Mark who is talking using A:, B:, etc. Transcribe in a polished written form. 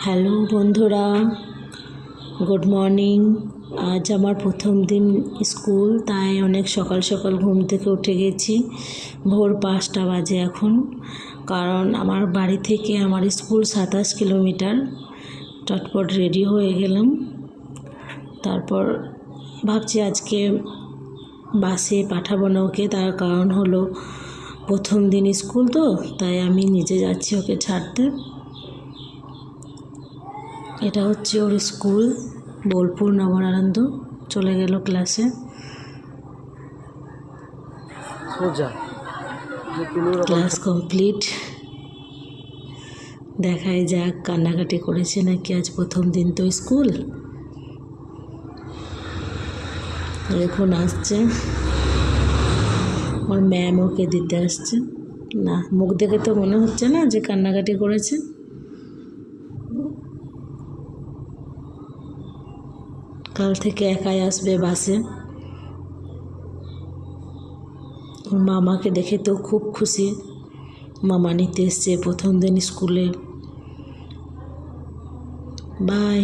A: Hello বন্ধুরা, good morning. আজ আমার প্রথম দিন স্কুল, তাই অনেক সকাল সকাল ঘুম থেকে উঠে গেছি। ভোর 5টা বাজে এখন, কারণ আমার বাড়ি থেকে আমার স্কুল 27 কিলোমিটার। চটপট রেডি হয়ে গেলাম। তারপর ভাবছি আজকে বাসে পাঠাবো না ওকে, তার কারণ হলো প্রথম দিন স্কুল তো, তাই আমি নিজে যাচ্ছি ওকে ছাড়তে। এটা হচ্ছে ওর স্কুল, বোলপুর নবনানন্দ। চলে গেল ক্লাসে। Class complete. দেখাই যাক কান্নাকাটি করেছে নাকি, আজ প্রথম দিন তো স্কুল। দেখুন আসছে ওর ম্যাম, ওকে দিতে আসছে। না, মুখ দেখে তো মনে হচ্ছে না যে কান্নাকাটি করেছে। কাল থেকে একাই আসবে বাসে। ওর মামাকে দেখে তো খুব খুশি, মামা নিতে এসছে প্রথম দিন স্কুলে। বাই।